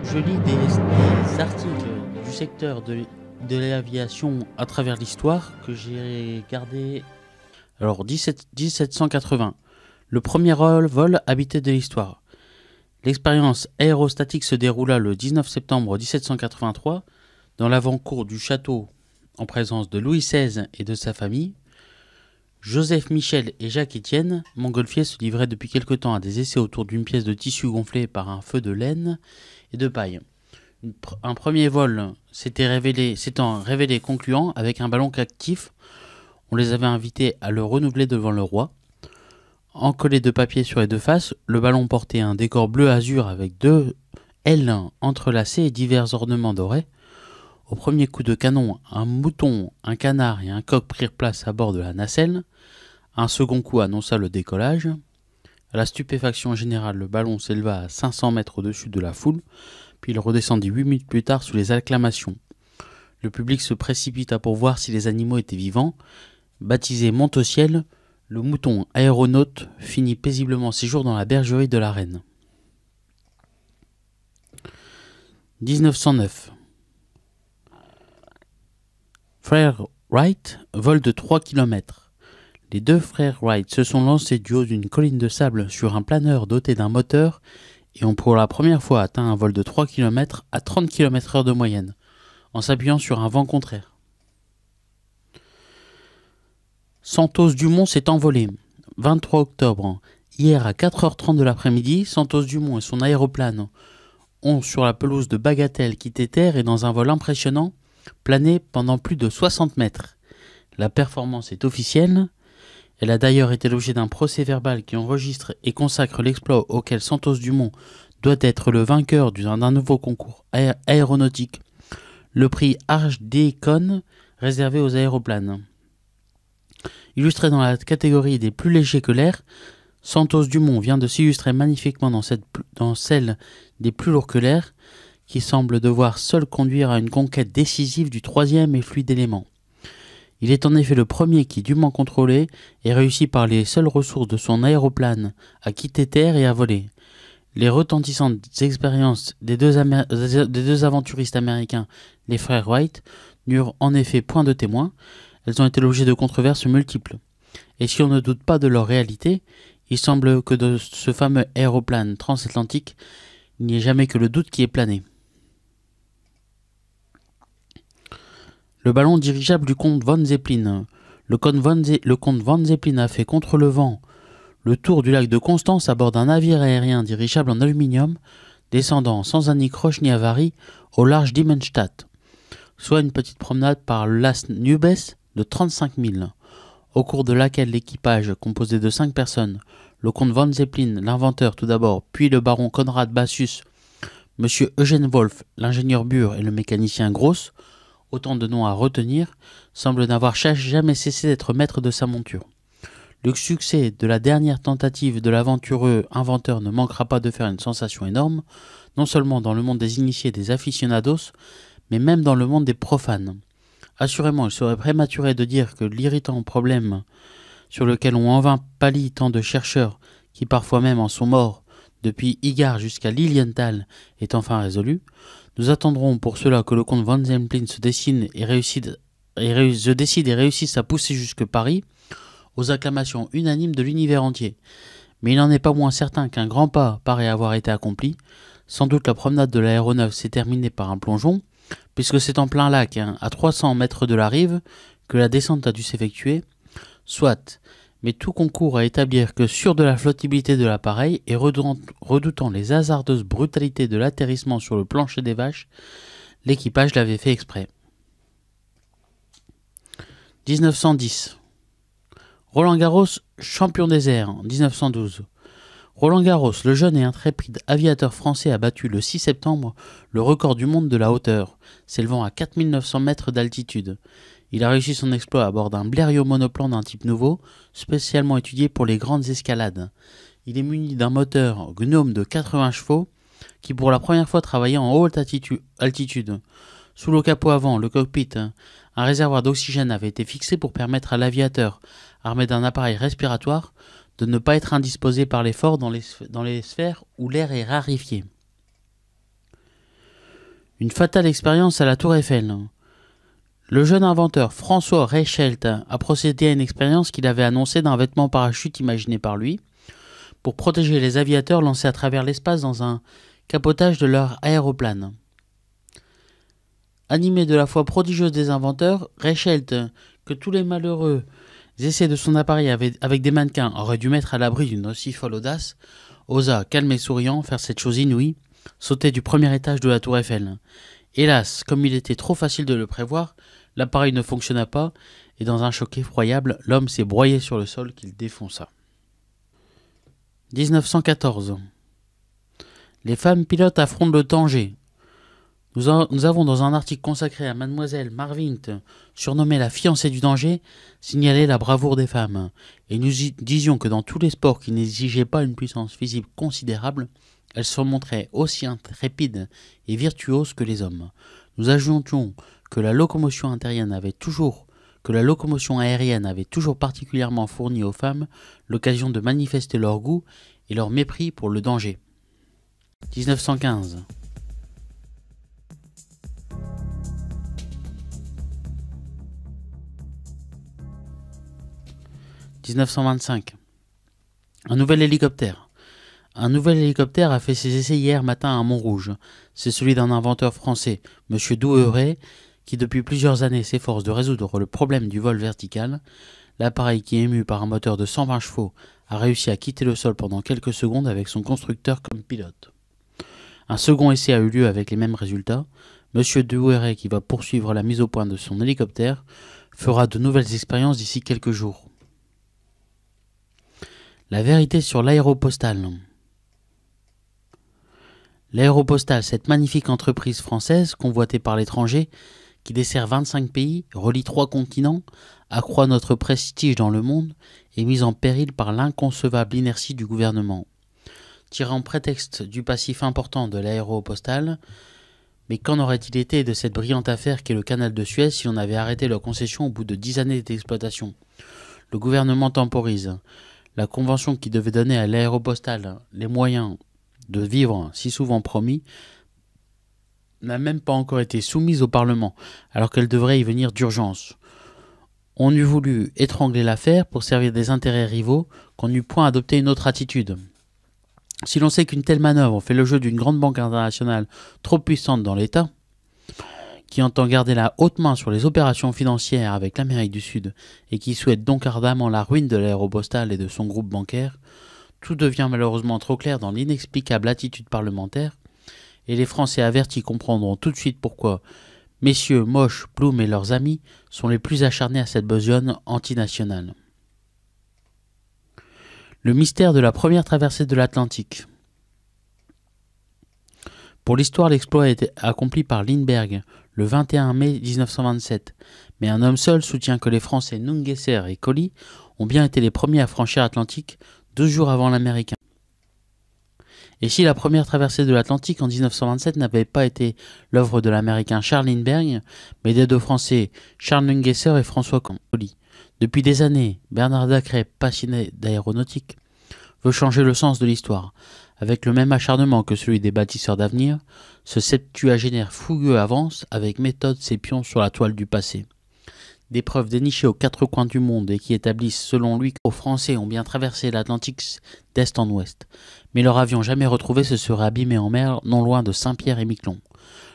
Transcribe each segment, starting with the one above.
Je lis des articles du secteur de l'aviation à travers l'histoire que j'ai gardé. Alors, 1780, le premier vol habité de l'histoire. L'expérience aérostatique se déroula le 19 septembre 1783 dans l'avant-cour du château en présence de Louis XVI et de sa famille. Joseph Michel et Jacques Étienne, montgolfiers, se livraient depuis quelque temps à des essais autour d'une pièce de tissu gonflée par un feu de laine et de paille. Un premier vol s'étant révélé concluant avec un ballon captif. On les avait invités à le renouveler devant le roi. Encollé de papier sur les deux faces, le ballon portait un décor bleu azur avec deux ailes entrelacées et divers ornements dorés. Au premier coup de canon, un mouton, un canard et un coq prirent place à bord de la nacelle. Un second coup annonça le décollage. À la stupéfaction générale, le ballon s'éleva à 500 mètres au-dessus de la foule, puis il redescendit 8 minutes plus tard sous les acclamations. Le public se précipita pour voir si les animaux étaient vivants. Baptisé Monte-au-Ciel, le mouton aéronaute finit paisiblement ses jours dans la bergerie de la reine. 1909. Frères Wright volent de 3 km. Les deux frères Wright se sont lancés du haut d'une colline de sable sur un planeur doté d'un moteur et ont pour la première fois atteint un vol de 3 km à 30 km/h de moyenne, en s'appuyant sur un vent contraire. Santos Dumont s'est envolé. 23 octobre. Hier à 4h30 de l'après-midi, Santos Dumont et son aéroplane ont, sur la pelouse de Bagatelle, quitté terre et dans un vol impressionnant, plané pendant plus de 60 mètres. La performance est officielle. Elle a d'ailleurs été l'objet d'un procès-verbal qui enregistre et consacre l'exploit auquel Santos Dumont doit être le vainqueur d'un nouveau concours aéronautique, le prix Arch Deacon réservé aux aéroplanes. Illustré dans la catégorie des plus légers que l'air, Santos Dumont vient de s'illustrer magnifiquement dans celle des plus lourds que l'air, qui semble devoir seul conduire à une conquête décisive du troisième et fluide élément. Il est en effet le premier qui, dûment contrôlé, ait réussi par les seules ressources de son aéroplane à quitter terre et à voler. Les retentissantes expériences des deux aventuristes américains, les frères Wright, n'eurent en effet point de témoins. Elles ont été l'objet de controverses multiples. Et si on ne doute pas de leur réalité, il semble que de ce fameux aéroplane transatlantique, il n'y ait jamais que le doute qui ait plané. Le ballon dirigeable du comte von Zeppelin. Le comte von Zeppelin a fait contre le vent le tour du lac de Constance à bord d'un navire aérien dirigeable en aluminium, descendant sans anicroche ni avarie au large d'Immenstadt, soit une petite promenade par Las Nubes de 35 milles, au cours de laquelle l'équipage, composé de 5 personnes, le comte von Zeppelin, l'inventeur tout d'abord, puis le baron Konrad Bassus, M. Eugène Wolf, l'ingénieur Burr et le mécanicien Gross, autant de noms à retenir, semble n'avoir jamais cessé d'être maître de sa monture. Le succès de la dernière tentative de l'aventureux inventeur ne manquera pas de faire une sensation énorme, non seulement dans le monde des initiés et des aficionados, mais même dans le monde des profanes. Assurément, il serait prématuré de dire que l'irritant problème sur lequel ont en vain pâli tant de chercheurs, qui parfois même en sont morts, depuis Igard jusqu'à Lilienthal, est enfin résolu. Nous attendrons pour cela que le comte von Zeppelin se décide et réussisse à pousser jusque Paris, aux acclamations unanimes de l'univers entier. Mais il n'en est pas moins certain qu'un grand pas paraît avoir été accompli. Sans doute la promenade de l'aéronef s'est terminée par un plongeon, puisque c'est en plein lac, à 300 mètres de la rive, que la descente a dû s'effectuer. Soit, mais tout concourt à établir que, sûr de la flottabilité de l'appareil et redoutant les hasardeuses brutalités de l'atterrissement sur le plancher des vaches, l'équipage l'avait fait exprès. 1910. Roland Garros, champion des airs, en 1912. Roland Garros, le jeune et intrépide aviateur français, a battu le 6 septembre le record du monde de la hauteur, s'élevant à 4900 mètres d'altitude. Il a réussi son exploit à bord d'un Blériot monoplan d'un type nouveau, spécialement étudié pour les grandes escalades. Il est muni d'un moteur Gnome de 80 chevaux qui pour la première fois travaillait en haute altitude. Sous le capot avant, le cockpit, un réservoir d'oxygène avait été fixé pour permettre à l'aviateur, armé d'un appareil respiratoire, de ne pas être indisposé par l'effort dans les sphères où l'air est raréfié. Une fatale expérience à la Tour Eiffel. Le jeune inventeur François Reichelt a procédé à une expérience qu'il avait annoncée d'un vêtement parachute imaginé par lui pour protéger les aviateurs lancés à travers l'espace dans un capotage de leur aéroplane. Animé de la foi prodigieuse des inventeurs, Reichelt, que tous les malheureux essais de son appareil avec des mannequins auraient dû mettre à l'abri d'une aussi folle audace, osa, calme et souriant, faire cette chose inouïe, sauter du premier étage de la Tour Eiffel. Hélas, comme il était trop facile de le prévoir, l'appareil ne fonctionna pas, et dans un choc effroyable, l'homme s'est broyé sur le sol qu'il défonça. 1914. Les femmes pilotes affrontent le danger. Nous avons dans un article consacré à Mademoiselle Marvint, surnommée la fiancée du danger, signalé la bravoure des femmes, et nous disions que dans tous les sports qui n'exigeaient pas une puissance physique considérable, elles se montraient aussi intrépides et virtuoses que les hommes. Nous ajoutions que la locomotion aérienne avait toujours particulièrement fourni aux femmes l'occasion de manifester leur goût et leur mépris pour le danger. 1915. « 1925. Un nouvel hélicoptère. Un nouvel hélicoptère a fait ses essais hier matin à Montrouge. C'est celui d'un inventeur français, M. Douheret, qui depuis plusieurs années s'efforce de résoudre le problème du vol vertical. L'appareil, qui est ému par un moteur de 120 chevaux, a réussi à quitter le sol pendant quelques secondes avec son constructeur comme pilote. Un second essai a eu lieu avec les mêmes résultats. M. Douheret, qui va poursuivre la mise au point de son hélicoptère, fera de nouvelles expériences d'ici quelques jours. La vérité sur l'aéropostale. L'aéropostale, cette magnifique entreprise française convoitée par l'étranger, qui dessert 25 pays, relie 3 continents, accroît notre prestige dans le monde, est mise en péril par l'inconcevable inertie du gouvernement. Tirant prétexte du passif important de l'aéropostale, mais qu'en aurait-il été de cette brillante affaire qu'est le canal de Suez si l'on avait arrêté leur concession au bout de 10 années d'exploitation? Le gouvernement temporise. La convention qui devait donner à l'aéropostale les moyens de vivre si souvent promis n'a même pas encore été soumise au Parlement, alors qu'elle devrait y venir d'urgence. On eût voulu étrangler l'affaire pour servir des intérêts rivaux, qu'on n'eût point adopté une autre attitude. Si l'on sait qu'une telle manœuvre fait le jeu d'une grande banque internationale trop puissante dans l'État, qui entend garder la haute main sur les opérations financières avec l'Amérique du Sud et qui souhaite donc ardemment la ruine de l'aéropostale et de son groupe bancaire, tout devient malheureusement trop clair dans l'inexplicable attitude parlementaire, et les Français avertis comprendront tout de suite pourquoi messieurs Moche, Blum et leurs amis sont les plus acharnés à cette besogne antinationale. Le mystère de la première traversée de l'Atlantique. Pour l'histoire, l'exploit a été accompli par Lindbergh le 21 mai 1927, mais un homme seul soutient que les Français Nungesser et Colly ont bien été les premiers à franchir l'Atlantique 2 jours avant l'Américain. Et si la première traversée de l'Atlantique en 1927 n'avait pas été l'œuvre de l'Américain Charles Lindbergh, mais des 2 Français Charles Nungesser et François Colly? Depuis des années, Bernard Dacré, passionné d'aéronautique, veut changer le sens de l'histoire. Avec le même acharnement que celui des bâtisseurs d'avenir, ce septuagénaire fougueux avance avec méthode ses pions sur la toile du passé. Des preuves dénichées aux 4 coins du monde et qui établissent selon lui qu'aux Français ont bien traversé l'Atlantique d'est en ouest. Mais leur avion jamais retrouvé se serait abîmé en mer non loin de Saint-Pierre-et-Miquelon,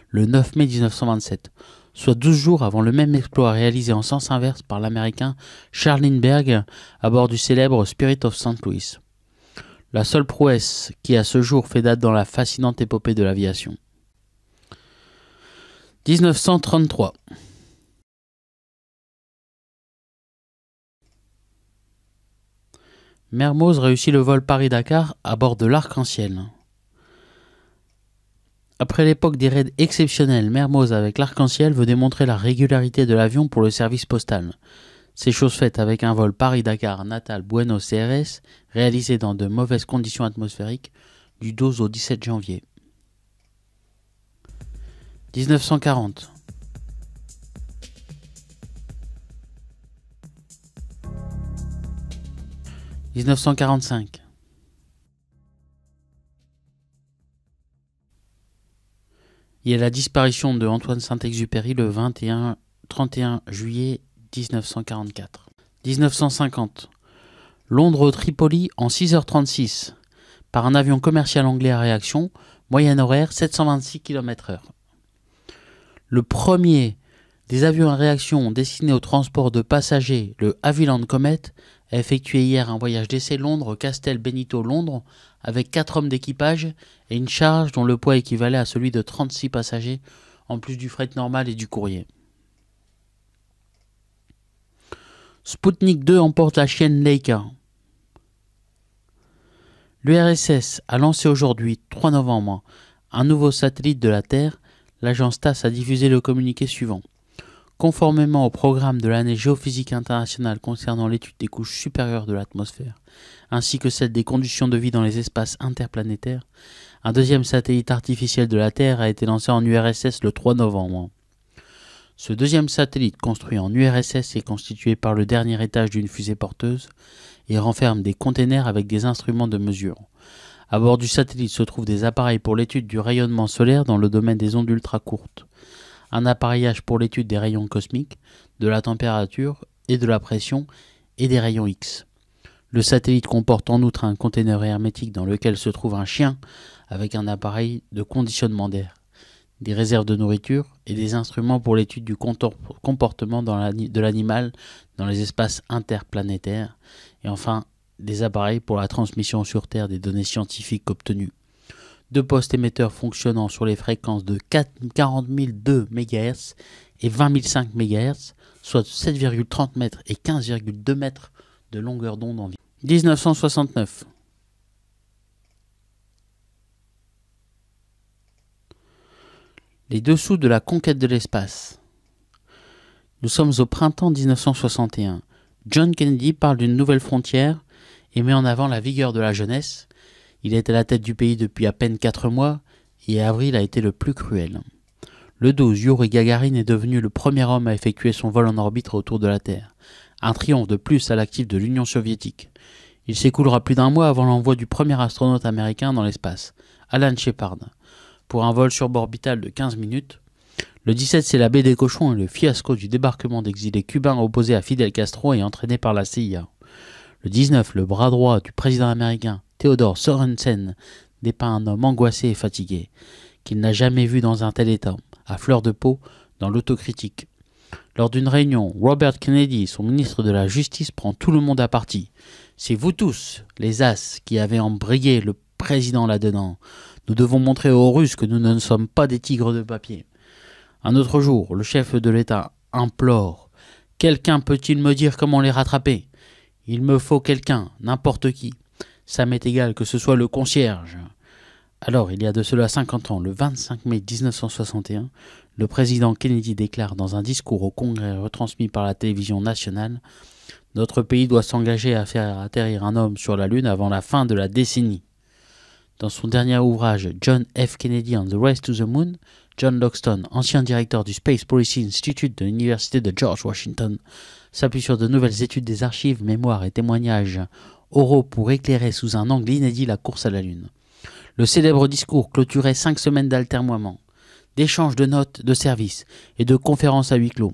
le 9 mai 1927, soit 12 jours avant le même exploit réalisé en sens inverse par l'Américain Charles Lindbergh à bord du célèbre Spirit of St. Louis. La seule prouesse qui à ce jour fait date dans la fascinante épopée de l'aviation. 1933. Mermoz réussit le vol Paris-Dakar à bord de l'Arc-en-Ciel. Après l'époque des raids exceptionnels, Mermoz avec l'Arc-en-Ciel veut démontrer la régularité de l'avion pour le service postal. C'est chose faite avec un vol Paris-Dakar Natal-Buenos Aires réalisé dans de mauvaises conditions atmosphériques du 12 au 17 janvier. 1940. 1945. Il y a la disparition de Antoine Saint-Exupéry le 31 juillet 1944. 1950. Londres-Tripoli en 6h36 par un avion commercial anglais à réaction, moyenne horaire 726 km/h. Le premier des avions à réaction destinés au transport de passagers, le Havilland Comet, a effectué hier un voyage d'essai Londres-Castel Benito-Londres avec 4 hommes d'équipage et une charge dont le poids équivalait à celui de 36 passagers, en plus du fret normal et du courrier. Sputnik 2 emporte la chienne Leica. L'URSS a lancé aujourd'hui, 3 novembre, un nouveau satellite de la Terre. L'agence TASS a diffusé le communiqué suivant. Conformément au programme de l'année géophysique internationale concernant l'étude des couches supérieures de l'atmosphère, ainsi que celle des conditions de vie dans les espaces interplanétaires, un deuxième satellite artificiel de la Terre a été lancé en URSS le 3 novembre. Ce deuxième satellite construit en URSS est constitué par le dernier étage d'une fusée porteuse et renferme des containers avec des instruments de mesure. À bord du satellite se trouvent des appareils pour l'étude du rayonnement solaire dans le domaine des ondes ultra courtes, un appareillage pour l'étude des rayons cosmiques, de la température et de la pression et des rayons X. Le satellite comporte en outre un conteneur hermétique dans lequel se trouve un chien avec un appareil de conditionnement d'air, des réserves de nourriture et des instruments pour l'étude du comportement de l'animal dans les espaces interplanétaires, et enfin des appareils pour la transmission sur Terre des données scientifiques obtenues. 2 postes émetteurs fonctionnant sur les fréquences de 40 002 MHz et 20 005 MHz, soit 7,30 mètres et 15,2 mètres de longueur d'onde environ. 1969. Les dessous de la conquête de l'espace. Nous sommes au printemps 1961. John Kennedy parle d'une nouvelle frontière et met en avant la vigueur de la jeunesse. Il est à la tête du pays depuis à peine 4 mois et avril a été le plus cruel. Le 12, Yuri Gagarin est devenu le premier homme à effectuer son vol en orbite autour de la Terre. Un triomphe de plus à l'actif de l'Union soviétique. Il s'écoulera plus d'1 mois avant l'envoi du premier astronaute américain dans l'espace, Alan Shepard, pour un vol suborbital de 15 minutes. Le 17, c'est la baie des cochons et le fiasco du débarquement d'exilés cubains opposés à Fidel Castro et entraîné par la CIA. Le 19, le bras droit du président américain, Theodore Sorensen, dépeint un homme angoissé et fatigué, qu'il n'a jamais vu dans un tel état, à fleur de peau, dans l'autocritique. Lors d'une réunion, Robert Kennedy, son ministre de la Justice, prend tout le monde à partie. C'est vous tous, les as, qui avez embrayé le président là-dedans. Nous devons montrer aux Russes que nous ne sommes pas des tigres de papier. Un autre jour, le chef de l'État implore. Quelqu'un peut-il me dire comment les rattraper ? Il me faut quelqu'un, n'importe qui. Ça m'est égal que ce soit le concierge. Alors, il y a de cela 50 ans, le 25 mai 1961, le président Kennedy déclare dans un discours au Congrès retransmis par la télévision nationale « Notre pays doit s'engager à faire atterrir un homme sur la Lune avant la fin de la décennie ». Dans son dernier ouvrage « John F. Kennedy on the Race to the Moon », John Logston, ancien directeur du Space Policy Institute de l'Université de George Washington, s'appuie sur de nouvelles études des archives, mémoires et témoignages oraux pour éclairer sous un angle inédit la course à la Lune. Le célèbre discours clôturait 5 semaines d'altermoiements, d'échanges de notes de service et de conférences à huis clos.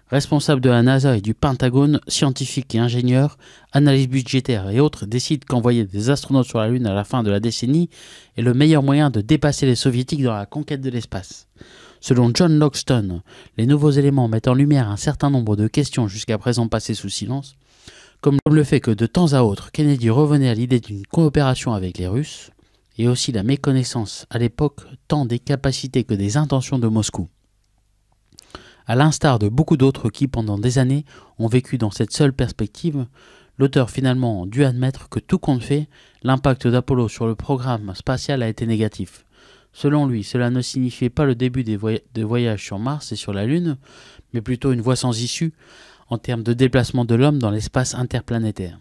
Responsables de la NASA et du Pentagone, scientifiques et ingénieurs, analystes budgétaires et autres décident qu'envoyer des astronautes sur la Lune à la fin de la décennie est le meilleur moyen de dépasser les soviétiques dans la conquête de l'espace. Selon John Logston, les nouveaux éléments mettent en lumière un certain nombre de questions jusqu'à présent passées sous silence, comme le fait que de temps à autre, Kennedy revenait à l'idée d'une coopération avec les Russes, et aussi la méconnaissance à l'époque tant des capacités que des intentions de Moscou. À l'instar de beaucoup d'autres qui, pendant des années, ont vécu dans cette seule perspective, l'auteur finalement dut admettre que tout compte fait, l'impact d'Apollo sur le programme spatial a été négatif. Selon lui, cela ne signifiait pas le début des voyages sur Mars et sur la Lune, mais plutôt une voie sans issue en termes de déplacement de l'homme dans l'espace interplanétaire.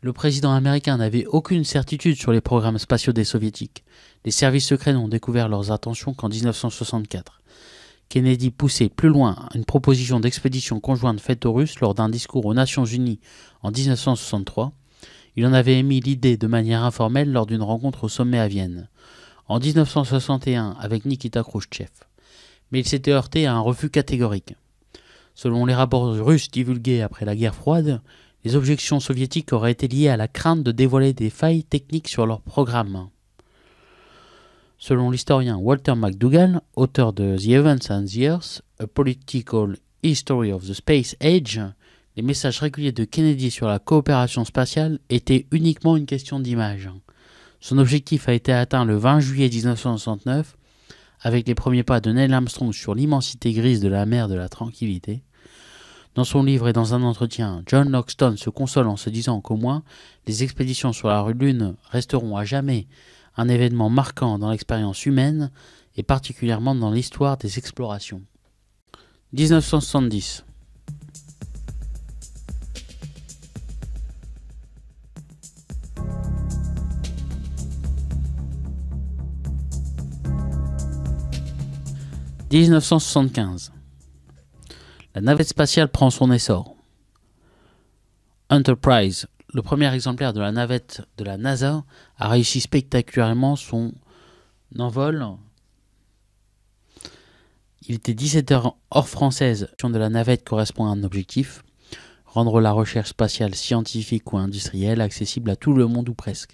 Le président américain n'avait aucune certitude sur les programmes spatiaux des soviétiques. Les services secrets n'ont découvert leurs intentions qu'en 1964. Kennedy poussait plus loin une proposition d'expédition conjointe faite aux Russes lors d'un discours aux Nations Unies en 1963. Il en avait émis l'idée de manière informelle lors d'une rencontre au sommet à Vienne, en 1961 avec Nikita Khrouchtchev. Mais il s'était heurté à un refus catégorique. Selon les rapports russes divulgués après la guerre froide, les objections soviétiques auraient été liées à la crainte de dévoiler des failles techniques sur leur programme. Selon l'historien Walter McDougall, auteur de The Events and the Earth, A Political History of the Space Age, les messages réguliers de Kennedy sur la coopération spatiale étaient uniquement une question d'image. Son objectif a été atteint le 20 juillet 1969 avec les premiers pas de Neil Armstrong sur l'immensité grise de la mer de la Tranquillité. Dans son livre et dans un entretien, John Logston se console en se disant qu'au moins les expéditions sur la Lune resteront à jamais un événement marquant dans l'expérience humaine et particulièrement dans l'histoire des explorations. 1970. « 1975. La navette spatiale prend son essor. Enterprise, le premier exemplaire de la navette de la NASA, a réussi spectaculairement son envol. Il était 17h hors française. De la navette correspond à un objectif, rendre la recherche spatiale scientifique ou industrielle accessible à tout le monde ou presque.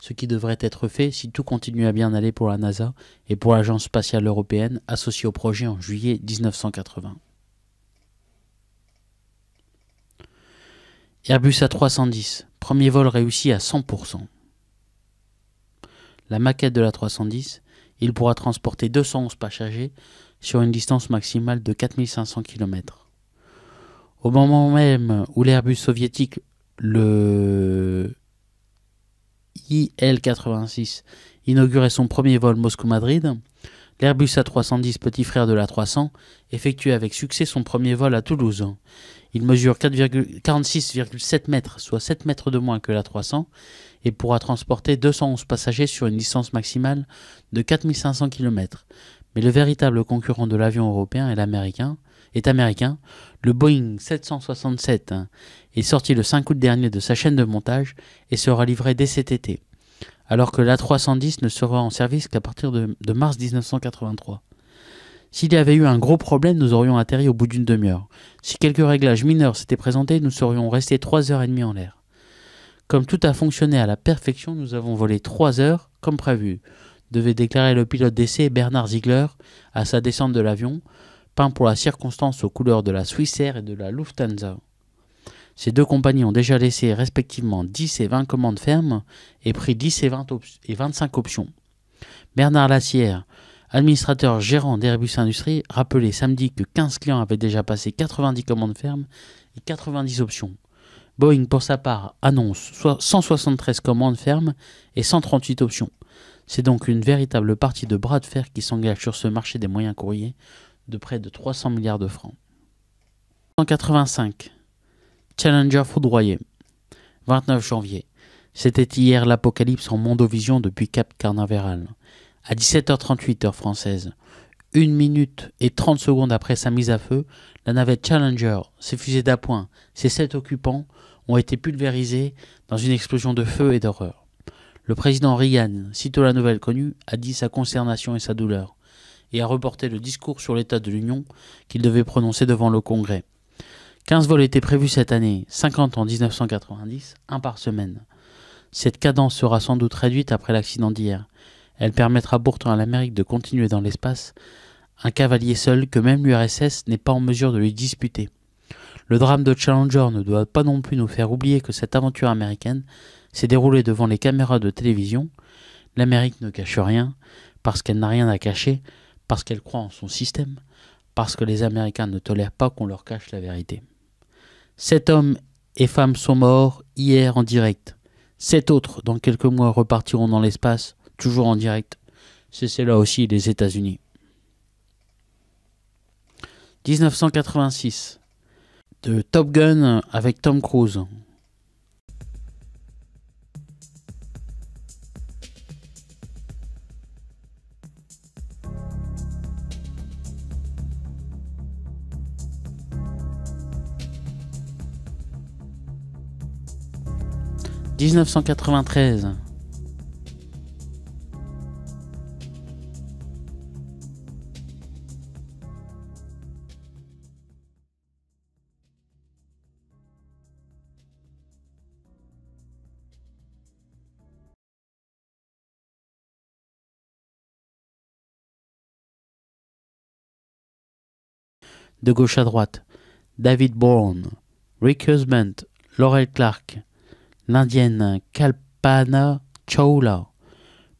Ce qui devrait être fait si tout continue à bien aller pour la NASA et pour l'Agence spatiale européenne associée au projet en juillet 1980. Airbus A310, premier vol réussi à 100%. La maquette de l'A310, il pourra transporter 211 passagers sur une distance maximale de 4500 km. Au moment même où l'Airbus soviétique, le IL-86, inaugurait son premier vol Moscou-Madrid, l'Airbus A310, petit frère de l'A300, effectuait avec succès son premier vol à Toulouse. Il mesure 46,7 mètres, soit 7 mètres de moins que l'A300, et pourra transporter 211 passagers sur une distance maximale de 4500 km. Mais le véritable concurrent de l'avion européen est américain. Le Boeing 767 est sorti le 5 août dernier de sa chaîne de montage et sera livré dès cet été, alors que l'A310 ne sera en service qu'à partir de mars 1983. S'il y avait eu un gros problème, nous aurions atterri au bout d'une demi-heure. Si quelques réglages mineurs s'étaient présentés, nous serions restés 3h30 en l'air. Comme tout a fonctionné à la perfection, nous avons volé 3 heures, comme prévu, devait déclarer le pilote d'essai Bernard Ziegler à sa descente de l'avion, peint pour la circonstance aux couleurs de la Swissair et de la Lufthansa. Ces deux compagnies ont déjà laissé respectivement 10 et 20 commandes fermes et pris 10 et 25 options. Bernard Lassière, administrateur gérant d'Airbus Industrie, rappelait samedi que 15 clients avaient déjà passé 90 commandes fermes et 90 options. Boeing, pour sa part, annonce 173 commandes fermes et 138 options. C'est donc une véritable partie de bras de fer qui s'engage sur ce marché des moyens courriers de près de 300 milliards de francs. 185. Challenger foudroyé. 29 janvier. C'était hier l'apocalypse en mondovision depuis Cap Canaveral. À 17h38 heure française, 1 minute et 30 secondes après sa mise à feu, la navette Challenger, ses fusées d'appoint, ses 7 occupants ont été pulvérisés dans une explosion de feu et d'horreur. Le président Reagan, sitôt la nouvelle connue, a dit sa consternation et sa douleur, et a reporté le discours sur l'état de l'Union qu'il devait prononcer devant le Congrès. 15 vols étaient prévus cette année, 50 en 1990, un par semaine. Cette cadence sera sans doute réduite après l'accident d'hier. Elle permettra pourtant à l'Amérique de continuer dans l'espace, un cavalier seul que même l'URSS n'est pas en mesure de lui disputer. Le drame de Challenger ne doit pas non plus nous faire oublier que cette aventure américaine s'est déroulée devant les caméras de télévision. L'Amérique ne cache rien, parce qu'elle n'a rien à cacher, parce qu'elle croit en son système, parce que les Américains ne tolèrent pas qu'on leur cache la vérité. 7 hommes et femmes sont morts hier en direct. 7 autres, dans quelques mois, repartiront dans l'espace, toujours en direct. C'est là aussi les États-Unis. 1986. De Top Gun avec Tom Cruise. 1993. De gauche à droite, David Bourne, Rick Husband, Laurel Clark, l'Indienne Kalpana Chawla,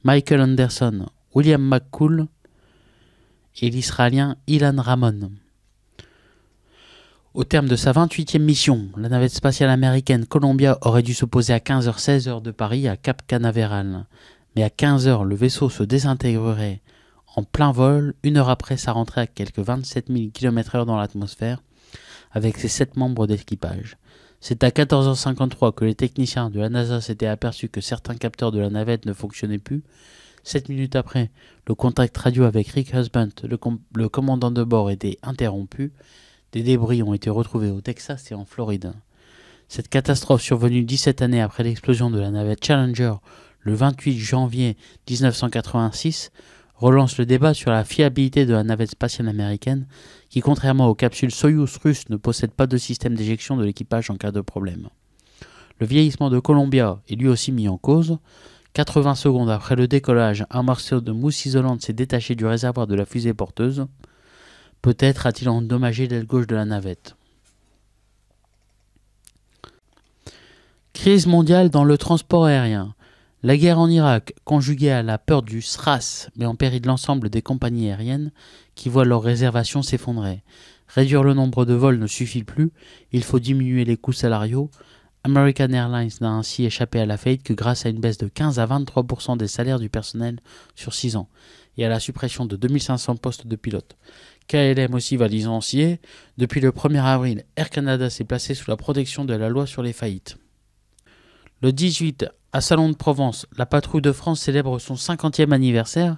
Michael Anderson, William McCool et l'Israélien Ilan Ramon. Au terme de sa 28e mission, la navette spatiale américaine Columbia aurait dû se poser à 15h-16h de Paris à Cap Canaveral. Mais à 15h, le vaisseau se désintégrerait en plein vol, une heure après sa rentrée à quelques 27 000 km/h dans l'atmosphère, avec ses 7 membres d'équipage. C'est à 14h53 que les techniciens de la NASA s'étaient aperçus que certains capteurs de la navette ne fonctionnaient plus. 7 minutes après, le contact radio avec Rick Husband, le commandant de bord, était interrompu. Des débris ont été retrouvés au Texas et en Floride. Cette catastrophe, survenue 17 années après l'explosion de la navette Challenger le 28 janvier 1986, relance le débat sur la fiabilité de la navette spatiale américaine qui, contrairement aux capsules Soyouz russes, ne possède pas de système d'éjection de l'équipage en cas de problème. Le vieillissement de Columbia est lui aussi mis en cause. 80 secondes après le décollage, un morceau de mousse isolante s'est détaché du réservoir de la fusée porteuse. Peut-être a-t-il endommagé l'aile gauche de la navette. Crise mondiale dans le transport aérien. La guerre en Irak, conjuguée à la peur du SRAS, met en péril l'ensemble des compagnies aériennes qui voient leurs réservations s'effondrer. Réduire le nombre de vols ne suffit plus, il faut diminuer les coûts salariaux. American Airlines n'a ainsi échappé à la faillite que grâce à une baisse de 15 à 23% des salaires du personnel sur 6 ans et à la suppression de 2500 postes de pilotes. KLM aussi va licencier. Depuis le 1er avril, Air Canada s'est placé sous la protection de la loi sur les faillites. Le 18, à Salon de Provence, la patrouille de France célèbre son 50e anniversaire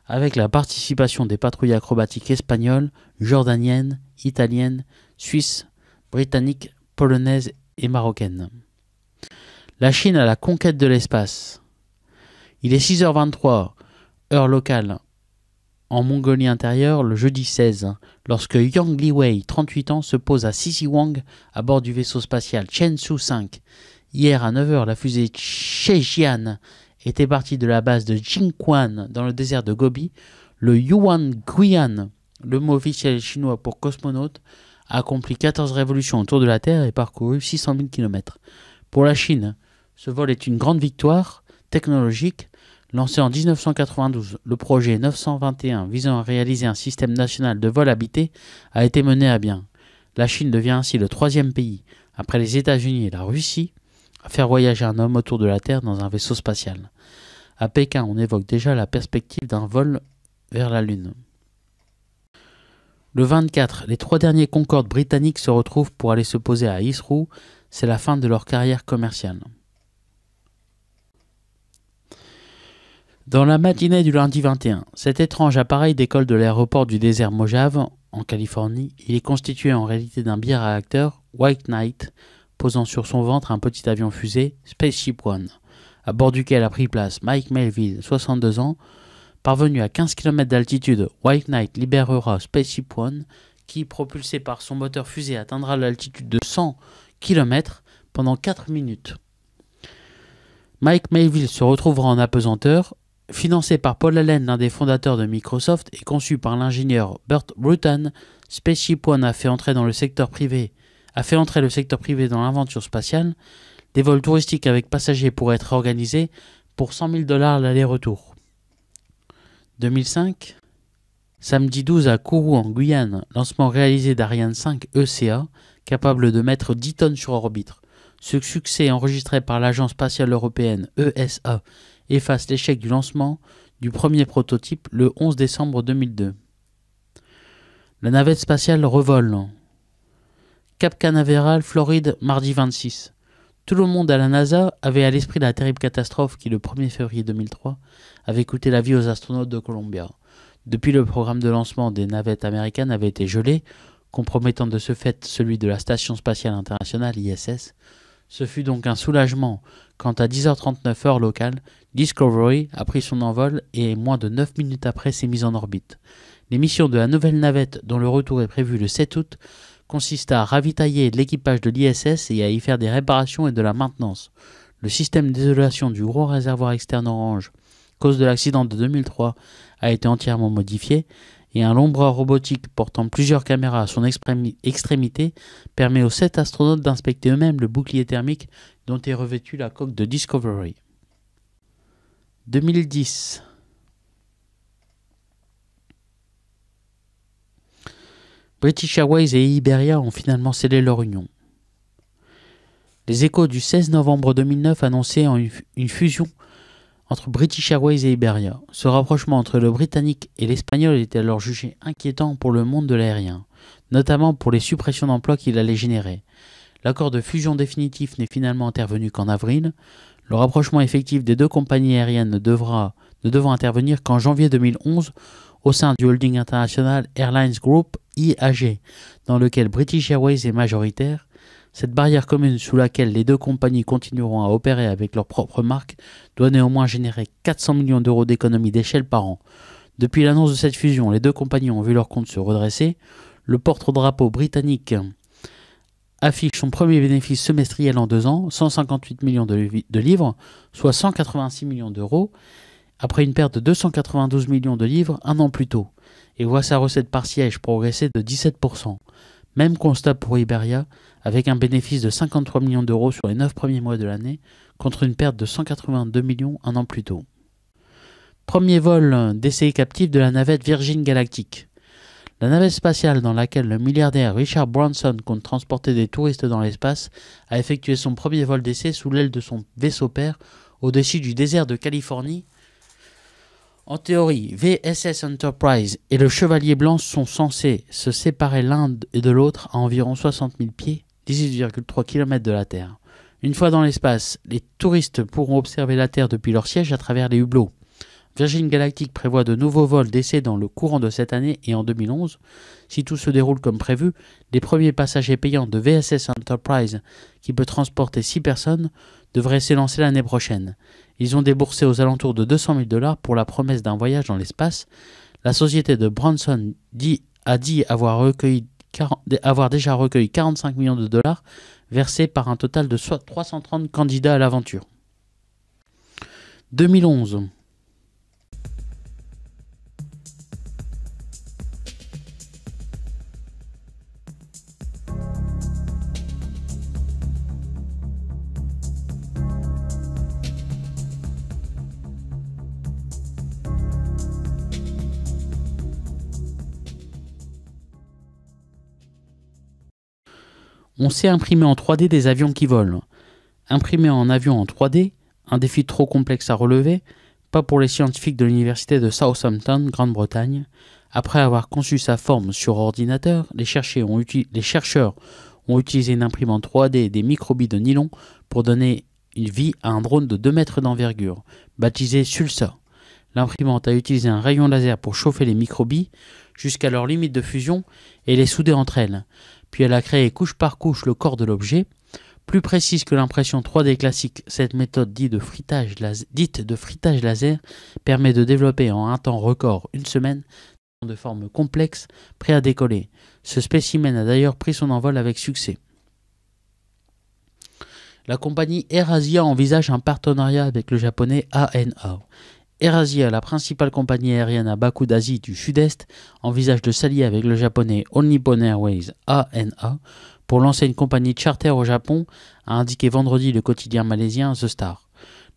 avec la participation des patrouilles acrobatiques espagnoles, jordaniennes, italiennes, suisses, britanniques, polonaises et marocaines. La Chine à la conquête de l'espace. Il est 6h23, heure locale, en Mongolie intérieure, le jeudi 16, lorsque Yang Liwei, 38 ans, se pose à Xizhiwang à bord du vaisseau spatial Chenzhou 5. Hier à 9h, la fusée Chejian était partie de la base de Jingquan dans le désert de Gobi. Le Yuan Guian, le mot officiel chinois pour cosmonaute, a accompli 14 révolutions autour de la Terre et parcouru 600 000 km. Pour la Chine, ce vol est une grande victoire technologique. Lancé en 1992, le projet 921 visant à réaliser un système national de vol habité a été mené à bien. La Chine devient ainsi le 3e pays, après les États-Unis et la Russie, à faire voyager un homme autour de la Terre dans un vaisseau spatial. À Pékin, on évoque déjà la perspective d'un vol vers la Lune. Le 24, les 3 derniers Concorde britanniques se retrouvent pour aller se poser à Heathrow. C'est la fin de leur carrière commerciale. Dans la matinée du lundi 21, cet étrange appareil décolle de l'aéroport du désert Mojave, en Californie. Il est constitué en réalité d'un biréacteur, White Knight, posant sur son ventre un petit avion fusée, Spaceship One, à bord duquel a pris place Mike Melville, 62 ans. Parvenu à 15 km d'altitude, White Knight libérera Spaceship One, qui, propulsé par son moteur fusée, atteindra l'altitude de 100 km pendant 4 minutes. Mike Melville se retrouvera en apesanteur. Financé par Paul Allen, l'un des fondateurs de Microsoft, et conçu par l'ingénieur Burt Rutan, Spaceship One a fait entrer le secteur privé dans l'aventure spatiale. Des vols touristiques avec passagers pourraient être organisés pour 100 000 $ l'aller-retour. 2005, samedi 12 à Kourou en Guyane, lancement réalisé d'Ariane 5 ECA, capable de mettre 10 tonnes sur orbite. Ce succès enregistré par l'Agence spatiale européenne ESA efface l'échec du lancement du premier prototype le 11 décembre 2002. La navette spatiale revole. Cap Canaveral, Floride, mardi 26. Tout le monde à la NASA avait à l'esprit la terrible catastrophe qui, le 1er février 2003, avait coûté la vie aux astronautes de Columbia. Depuis, le programme de lancement des navettes américaines avait été gelé, compromettant de ce fait celui de la Station spatiale internationale ISS. Ce fut donc un soulagement Quant à 10h39 heure locale, Discovery a pris son envol et moins de 9 minutes après s'est mise en orbite. Les missions de la nouvelle navette, dont le retour est prévu le 7 août, consista à ravitailler l'équipage de l'ISS et à y faire des réparations et de la maintenance. Le système d'isolation du gros réservoir externe orange, cause de l'accident de 2003, a été entièrement modifié et un lombreur robotique portant plusieurs caméras à son extrémité permet aux 7 astronautes d'inspecter eux-mêmes le bouclier thermique dont est revêtue la coque de Discovery. 2010. British Airways et Iberia ont finalement scellé leur union. Les Échos du 16 novembre 2009 annonçaient une fusion entre British Airways et Iberia. Ce rapprochement entre le britannique et l'espagnol était alors jugé inquiétant pour le monde de l'aérien, notamment pour les suppressions d'emplois qu'il allait générer. L'accord de fusion définitif n'est finalement intervenu qu'en avril. Le rapprochement effectif des deux compagnies aériennes ne devant intervenir qu'en janvier 2011 au sein du holding international Airlines Group IAG, dans lequel British Airways est majoritaire. Cette barrière commune sous laquelle les deux compagnies continueront à opérer avec leur propre marque doit néanmoins générer 400 millions d'euros d'économies d'échelle par an. Depuis l'annonce de cette fusion, les deux compagnies ont vu leur compte se redresser. Le porte-drapeau britannique affiche son premier bénéfice semestriel en 2 ans, 158 millions de livres, soit 186 millions d'euros, après une perte de 292 millions de livres un an plus tôt, et voit sa recette par siège progresser de 17%. Même constat pour Iberia, avec un bénéfice de 53 millions d'euros sur les 9 premiers mois de l'année, contre une perte de 182 millions un an plus tôt. Premier vol d'essai captif de la navette Virgin Galactic. La navette spatiale dans laquelle le milliardaire Richard Branson compte transporter des touristes dans l'espace a effectué son premier vol d'essai sous l'aile de son vaisseau père au-dessus du désert de Californie. En théorie, VSS Enterprise et le Chevalier Blanc sont censés se séparer l'un et de l'autre à environ 60 000 pieds, 18,3 km de la Terre. Une fois dans l'espace, les touristes pourront observer la Terre depuis leur siège à travers les hublots. Virgin Galactic prévoit de nouveaux vols d'essai dans le courant de cette année et en 2011. Si tout se déroule comme prévu, les premiers passagers payants de VSS Enterprise, qui peut transporter 6 personnes, devraient s'élancer l'année prochaine. Ils ont déboursé aux alentours de 200 000 $ pour la promesse d'un voyage dans l'espace. La société de Branson a dit avoir déjà recueilli 45 millions de dollars versés par un total de 330 candidats à l'aventure. 2011. On sait imprimer en 3D des avions qui volent. Imprimer un avion en 3D, un défi trop complexe à relever, pas pour les scientifiques de l'université de Southampton, Grande-Bretagne. Après avoir conçu sa forme sur ordinateur, les chercheurs ont utilisé une imprimante 3D et des microbilles de nylon pour donner une vie à un drone de 2 mètres d'envergure, baptisé Sulsa. L'imprimante a utilisé un rayon laser pour chauffer les microbilles jusqu'à leur limite de fusion et les souder entre elles. Puis elle a créé couche par couche le corps de l'objet. Plus précise que l'impression 3D classique, cette méthode dite de fritage laser permet de développer en un temps record, 1 semaine, de forme complexe, prêt à décoller. Ce spécimen a d'ailleurs pris son envol avec succès. La compagnie AirAsia envisage un partenariat avec le japonais ANA. AirAsia, la principale compagnie aérienne à bas coût d'Asie du Sud-Est, envisage de s'allier avec le japonais All Nippon Airways ANA pour lancer une compagnie charter au Japon, a indiqué vendredi le quotidien malaisien The Star.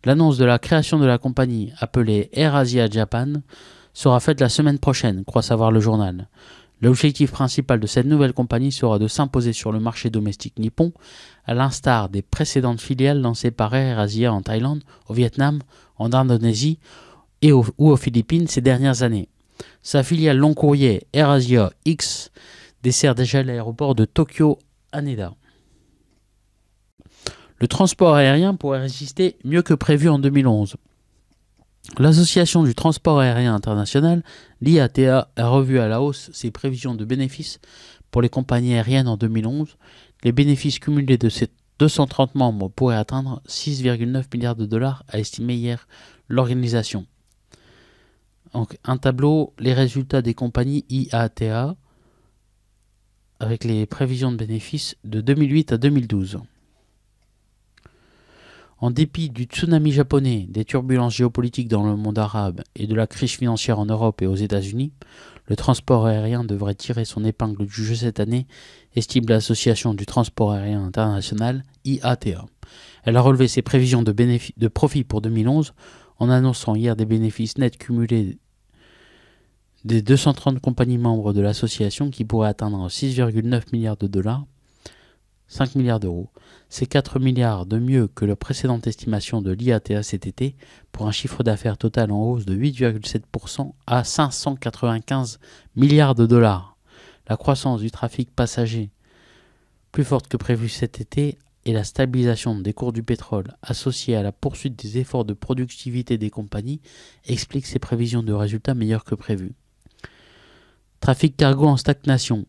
L'annonce de la création de la compagnie, appelée AirAsia Japan, sera faite la semaine prochaine, croit savoir le journal. L'objectif principal de cette nouvelle compagnie sera de s'imposer sur le marché domestique nippon, à l'instar des précédentes filiales lancées par AirAsia en Thaïlande, au Vietnam, en Indonésie ou aux Philippines ces dernières années. Sa filiale long courrier AirAsia X dessert déjà l'aéroport de Tokyo Haneda. Le transport aérien pourrait résister mieux que prévu en 2011. L'Association du transport aérien international, l'IATA, a revu à la hausse ses prévisions de bénéfices pour les compagnies aériennes en 2011. Les bénéfices cumulés de 230 membres pourraient atteindre 6,9 milliards de dollars, a estimé hier l'organisation. Donc, un tableau, les résultats des compagnies IATA avec les prévisions de bénéfices de 2008 à 2012. En dépit du tsunami japonais, des turbulences géopolitiques dans le monde arabe et de la crise financière en Europe et aux États-Unis, le transport aérien devrait tirer son épingle du jeu cette année, estime l'Association du transport aérien international, IATA. Elle a relevé ses prévisions de profit pour 2011 en annonçant hier des bénéfices nets cumulés des 230 compagnies membres de l'association qui pourraient atteindre 6,9 milliards de dollars, 5 milliards d'euros. C'est 4 milliards de mieux que la précédente estimation de l'IATA cet été pour un chiffre d'affaires total en hausse de 8,7% à 595 milliards de dollars. La croissance du trafic passager, plus forte que prévu cet été, et la stabilisation des cours du pétrole associée à la poursuite des efforts de productivité des compagnies expliquent ces prévisions de résultats meilleurs que prévus. Trafic cargo en stagnation.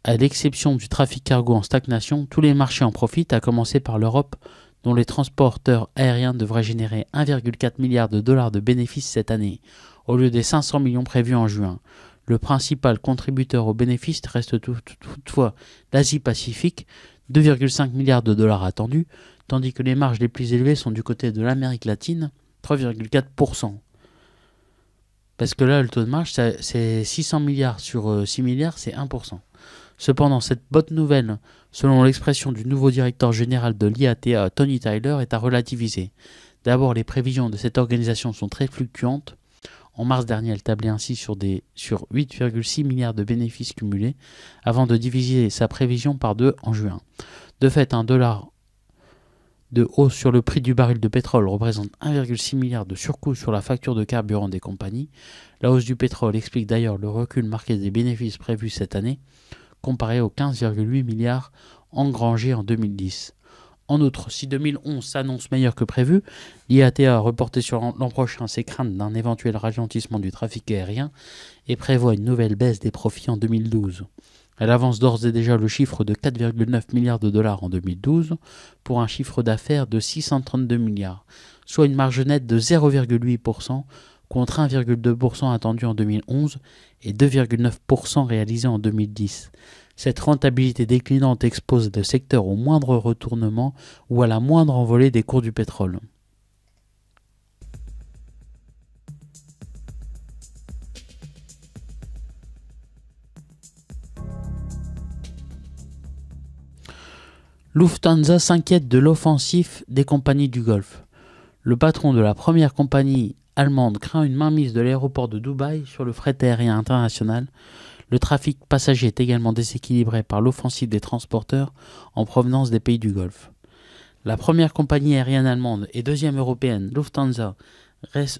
À l'exception du trafic cargo en stagnation, tous les marchés en profitent, à commencer par l'Europe, dont les transporteurs aériens devraient générer 1,4 milliard de dollars de bénéfices cette année, au lieu des 500 millions prévus en juin. Le principal contributeur aux bénéfices reste toutefois l'Asie-Pacifique, 2,5 milliards de dollars attendus, tandis que les marges les plus élevées sont du côté de l'Amérique latine, 3,4%. Parce que là, le taux de marge, c'est 600 milliards sur 6 milliards, c'est 1%. Cependant, cette bonne nouvelle, selon l'expression du nouveau directeur général de l'IATA, Tony Tyler, est à relativiser. D'abord, les prévisions de cette organisation sont très fluctuantes. En mars dernier, elle tablait ainsi sur 8,6 milliards de bénéfices cumulés, avant de diviser sa prévision par 2 en juin. De fait, $1 de hausse sur le prix du baril de pétrole représente 1,6 milliard de surcoût sur la facture de carburant des compagnies. La hausse du pétrole explique d'ailleurs le recul marqué des bénéfices prévus cette année, comparé aux 15,8 milliards engrangés en 2010. En outre, si 2011 s'annonce meilleur que prévu, l'IATA a reporté sur l'an prochain ses craintes d'un éventuel ralentissement du trafic aérien et prévoit une nouvelle baisse des profits en 2012. Elle avance d'ores et déjà le chiffre de 4,9 milliards de dollars en 2012 pour un chiffre d'affaires de 632 milliards, soit une marge nette de 0,8% contre 1,2% attendu en 2011 et 2,9% réalisé en 2010. Cette rentabilité déclinante expose le secteur au moindre retournement ou à la moindre envolée des cours du pétrole. Lufthansa s'inquiète de l'offensive des compagnies du Golfe. Le patron de la première compagnie allemande craint une mainmise de l'aéroport de Dubaï sur le fret aérien international. Le trafic passager est également déséquilibré par l'offensive des transporteurs en provenance des pays du Golfe. La première compagnie aérienne allemande et deuxième européenne, Lufthansa,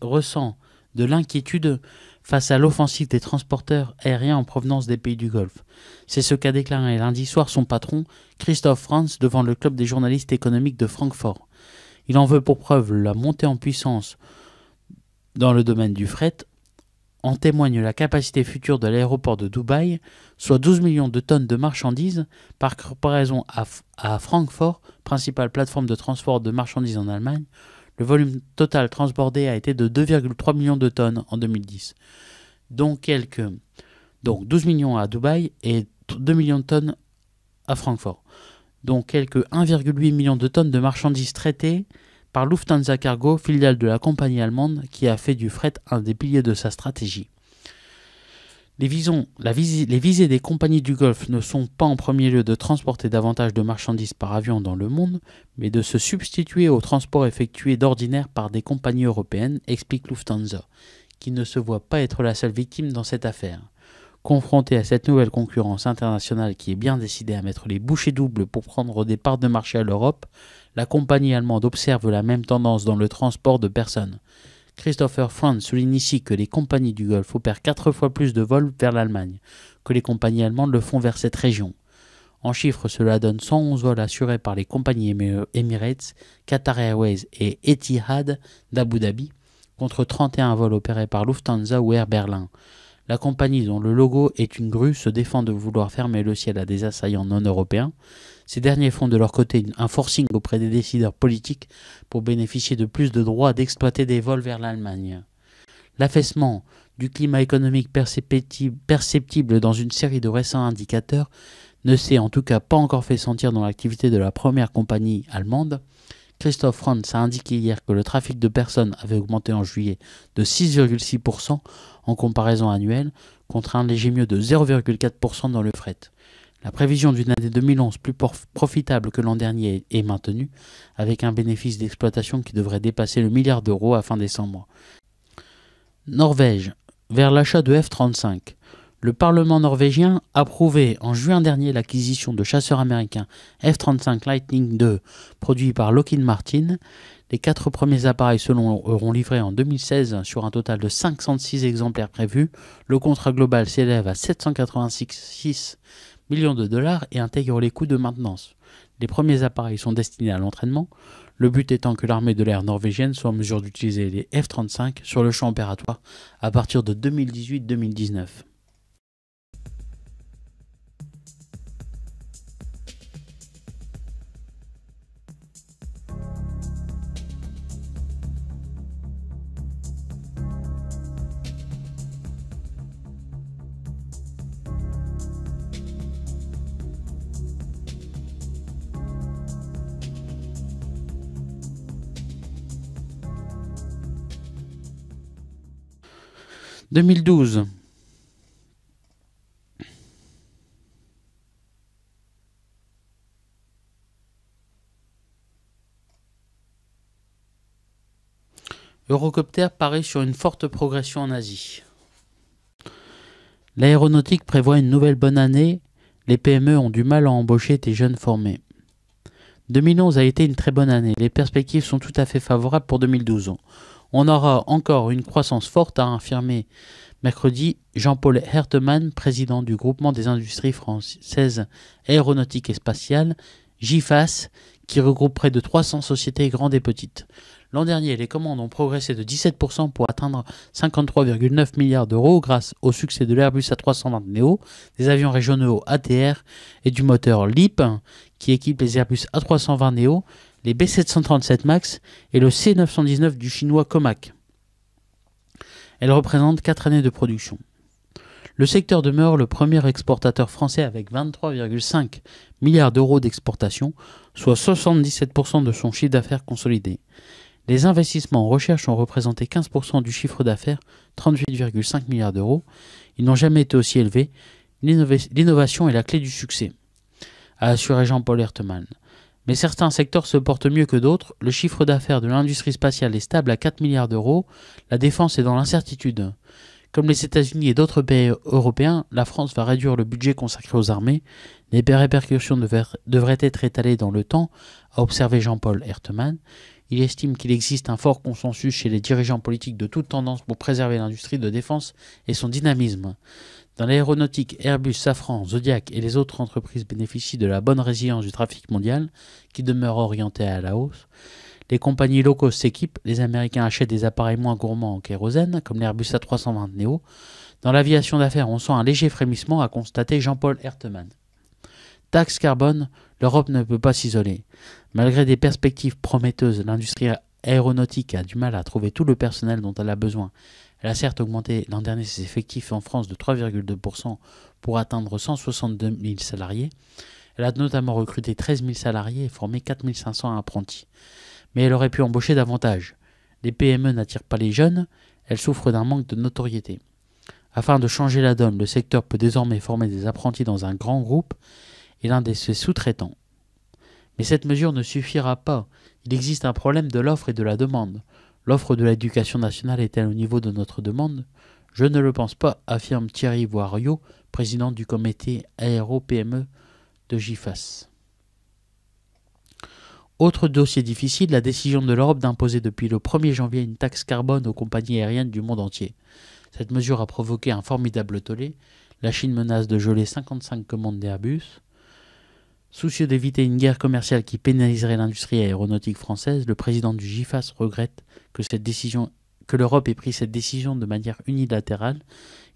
ressent de l'inquiétude face à l'offensive des transporteurs aériens en provenance des pays du Golfe. C'est ce qu'a déclaré lundi soir son patron, Christoph Franz, devant le club des journalistes économiques de Francfort. Il en veut pour preuve la montée en puissance dans le domaine du fret. En témoigne la capacité future de l'aéroport de Dubaï, soit 12 millions de tonnes de marchandises, par comparaison à Francfort, principale plateforme de transport de marchandises en Allemagne. Le volume total transbordé a été de 2,3 millions de tonnes en 2010, donc 12 millions à Dubaï et 2 millions de tonnes à Francfort. Donc quelques 1,8 million de tonnes de marchandises traitées par Lufthansa Cargo, filiale de la compagnie allemande qui a fait du fret un des piliers de sa stratégie. Les visées des compagnies du Golfe ne sont pas en premier lieu de transporter davantage de marchandises par avion dans le monde, mais de se substituer au transport effectué d'ordinaire par des compagnies européennes, explique Lufthansa, qui ne se voit pas être la seule victime dans cette affaire. Confrontée à cette nouvelle concurrence internationale qui est bien décidée à mettre les bouchées doubles pour prendre des parts de marché à l'Europe, la compagnie allemande observe la même tendance dans le transport de personnes. Christopher Franz souligne ici que les compagnies du Golfe opèrent 4 fois plus de vols vers l'Allemagne que les compagnies allemandes le font vers cette région. En chiffres, cela donne 111 vols assurés par les compagnies Emirates, Qatar Airways et Etihad d'Abu Dhabi, contre 31 vols opérés par Lufthansa ou Air Berlin. La compagnie, dont le logo est une grue, se défend de vouloir fermer le ciel à des assaillants non européens. Ces derniers font de leur côté un forcing auprès des décideurs politiques pour bénéficier de plus de droits d'exploiter des vols vers l'Allemagne. L'affaissement du climat économique perceptible dans une série de récents indicateurs ne s'est en tout cas pas encore fait sentir dans l'activité de la première compagnie allemande. Christoph Franz a indiqué hier que le trafic de personnes avait augmenté en juillet de 6,6% en comparaison annuelle, contre un léger mieux de 0,4% dans le fret. La prévision d'une année 2011 plus profitable que l'an dernier est maintenue, avec un bénéfice d'exploitation qui devrait dépasser le milliard d'euros à fin décembre. Norvège, vers l'achat de F-35. Le Parlement norvégien a approuvé en juin dernier l'acquisition de chasseurs américains F-35 Lightning II produits par Lockheed Martin. Les 4 premiers appareils seront livrés en 2016 sur un total de 506 exemplaires prévus. Le contrat global s'élève à 786 millions de dollars et intègre les coûts de maintenance. Les premiers appareils sont destinés à l'entraînement, le but étant que l'armée de l'air norvégienne soit en mesure d'utiliser les F-35 sur le champ opératoire à partir de 2018-2019. « 2012. Eurocopter paraît sur une forte progression en Asie. L'aéronautique prévoit une nouvelle bonne année. Les PME ont du mal à embaucher des jeunes formés. 2011 a été une très bonne année. Les perspectives sont tout à fait favorables pour 2012. On aura encore une croissance forte, a affirmé mercredi Jean-Paul Hertemann, président du groupement des industries françaises aéronautiques et spatiales, GIFAS, qui regroupe près de 300 sociétés grandes et petites. L'an dernier, les commandes ont progressé de 17% pour atteindre 53,9 milliards d'euros grâce au succès de l'Airbus A320 Neo, des avions régionaux ATR et du moteur LEAP qui équipe les Airbus A320 Neo, les B737 MAX et le C919 du chinois Comac. Elle représente 4 années de production. Le secteur demeure le premier exportateur français avec 23,5 milliards d'euros d'exportation, soit 77% de son chiffre d'affaires consolidé. Les investissements en recherche ont représenté 15% du chiffre d'affaires, 38,5 milliards d'euros. Ils n'ont jamais été aussi élevés. L'innovation est la clé du succès, a assuré Jean-Paul Hertemann. Mais certains secteurs se portent mieux que d'autres. Le chiffre d'affaires de l'industrie spatiale est stable à 4 milliards d'euros. La défense est dans l'incertitude. Comme les États-Unis et d'autres pays européens, la France va réduire le budget consacré aux armées. Les répercussions devraient être étalées dans le temps, a observé Jean-Paul Hertemann. Il estime qu'il existe un fort consensus chez les dirigeants politiques de toute tendance pour préserver l'industrie de défense et son dynamisme. Dans l'aéronautique, Airbus, Safran, Zodiac et les autres entreprises bénéficient de la bonne résilience du trafic mondial, qui demeure orienté à la hausse. Les compagnies low-cost s'équipent, les Américains achètent des appareils moins gourmands en kérosène, comme l'Airbus A320 Neo. Dans l'aviation d'affaires, on sent un léger frémissement, a constaté Jean-Paul Hertemann. Taxe carbone, l'Europe ne peut pas s'isoler. Malgré des perspectives prometteuses, l'industrie aéronautique a du mal à trouver tout le personnel dont elle a besoin. Elle a certes augmenté l'an dernier ses effectifs en France de 3,2% pour atteindre 162 000 salariés. Elle a notamment recruté 13 000 salariés et formé 4 500 apprentis. Mais elle aurait pu embaucher davantage. Les PME n'attirent pas les jeunes, elles souffrent d'un manque de notoriété. Afin de changer la donne, le secteur peut désormais former des apprentis dans un grand groupe et l'un de ses sous-traitants. Mais cette mesure ne suffira pas. Il existe un problème de l'offre et de la demande. L'offre de l'éducation nationale est-elle au niveau de notre demande? Je ne le pense pas, affirme Thierry Voiriot, président du comité Aéro-PME de GIFAS. Autre dossier difficile, la décision de l'Europe d'imposer depuis le 1er janvier une taxe carbone aux compagnies aériennes du monde entier. Cette mesure a provoqué un formidable tollé. La Chine menace de geler 55 commandes d'Airbus. Soucieux d'éviter une guerre commerciale qui pénaliserait l'industrie aéronautique française, le président du GIFAS regrette que cette décision que l'Europe ait pris cette décision de manière unilatérale.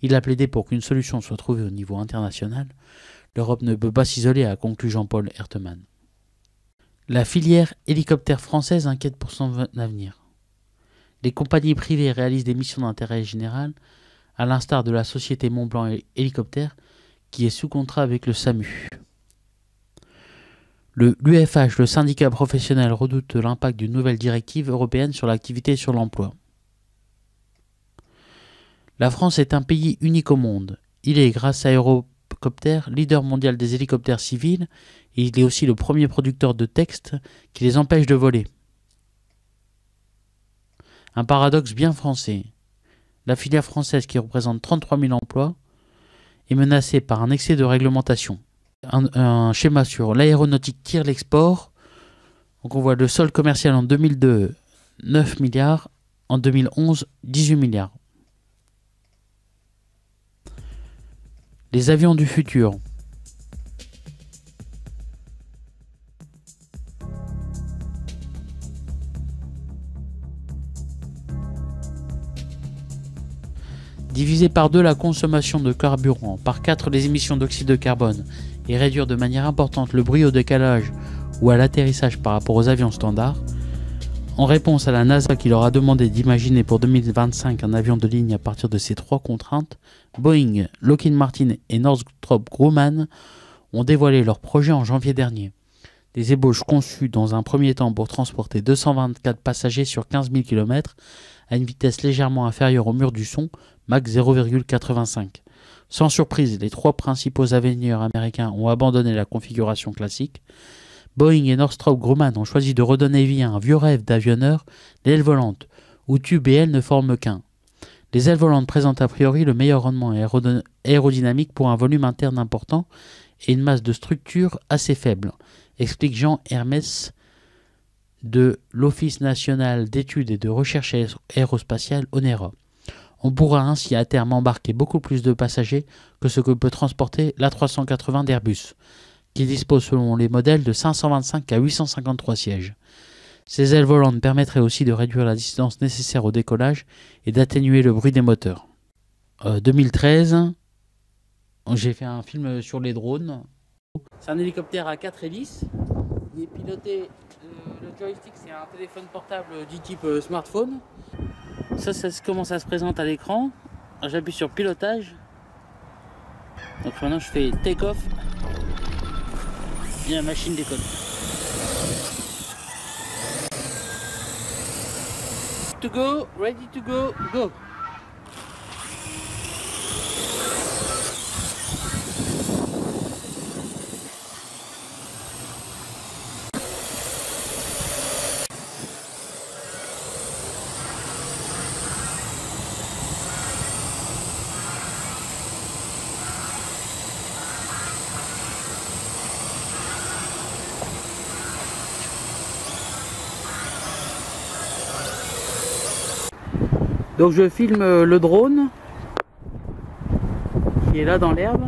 Il a plaidé pour qu'une solution soit trouvée au niveau international. L'Europe ne peut pas s'isoler, a conclu Jean-Paul Hertemann. La filière hélicoptère française inquiète pour son avenir. Les compagnies privées réalisent des missions d'intérêt général, à l'instar de la société Mont-Blanc Hélicoptère, qui est sous contrat avec le SAMU. L'UFH, le syndicat professionnel, redoute l'impact d'une nouvelle directive européenne sur l'activité et sur l'emploi. La France est un pays unique au monde. Il est, grâce à Eurocopter, leader mondial des hélicoptères civils, et il est aussi le premier producteur de textes qui les empêche de voler. Un paradoxe bien français. La filière française, qui représente 33 000 emplois, est menacée par un excès de réglementation. Un schéma sur l'aéronautique tire l'export. Donc on voit le solde commercial en 2002, 9 milliards, en 2011, 18 milliards. Les avions du futur. Diviser par 2 la consommation de carburant, par 4 les émissions d'oxyde de carbone, et réduire de manière importante le bruit au décalage ou à l'atterrissage par rapport aux avions standards, en réponse à la NASA qui leur a demandé d'imaginer pour 2025 un avion de ligne à partir de ces 3 contraintes, Boeing, Lockheed Martin et Northrop Grumman ont dévoilé leur projet en janvier dernier. Des ébauches conçues dans un premier temps pour transporter 224 passagers sur 15 000 km à une vitesse légèrement inférieure au mur du son, Mach 0,85. Sans surprise, les 3 principaux avionneurs américains ont abandonné la configuration classique. Boeing et Northrop Grumman ont choisi de redonner vie à un vieux rêve d'avionneur, l'aile volante, où tube et aile ne forment qu'un. Les ailes volantes présentent a priori le meilleur rendement aérodynamique pour un volume interne important et une masse de structure assez faible, explique Jean Hermès de l'Office national d'études et de recherche aérospatiale ONERA. On pourra ainsi à terme embarquer beaucoup plus de passagers que ce que peut transporter l'A380 d'Airbus, qui dispose selon les modèles de 525 à 853 sièges. Ces ailes volantes permettraient aussi de réduire la distance nécessaire au décollage et d'atténuer le bruit des moteurs. 2013, j'ai fait un film sur les drones. C'est un hélicoptère à 4 hélices. Il est piloté, le joystick c'est un téléphone portable du type smartphone. Ça comment ça se présente à l'écran. J'appuie sur pilotage. Donc maintenant je fais take off. Et la machine décolle. To go, ready to go, go. Donc je filme le drone qui est là dans l'herbe.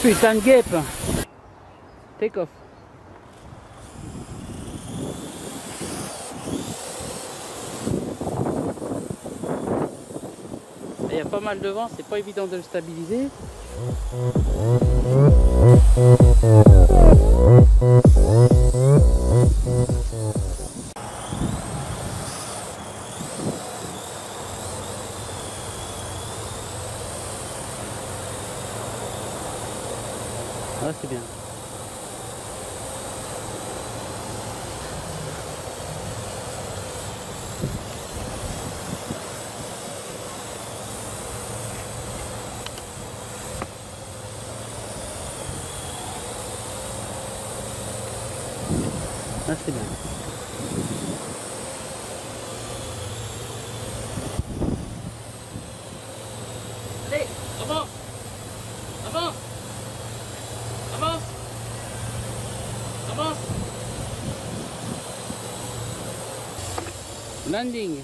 Putain de guêpe. Take off. Il y a pas mal de vent, c'est pas évident de le stabiliser. Ah, c'est bien. Ah, c'est bien. Allez, avance. Avance. Landing.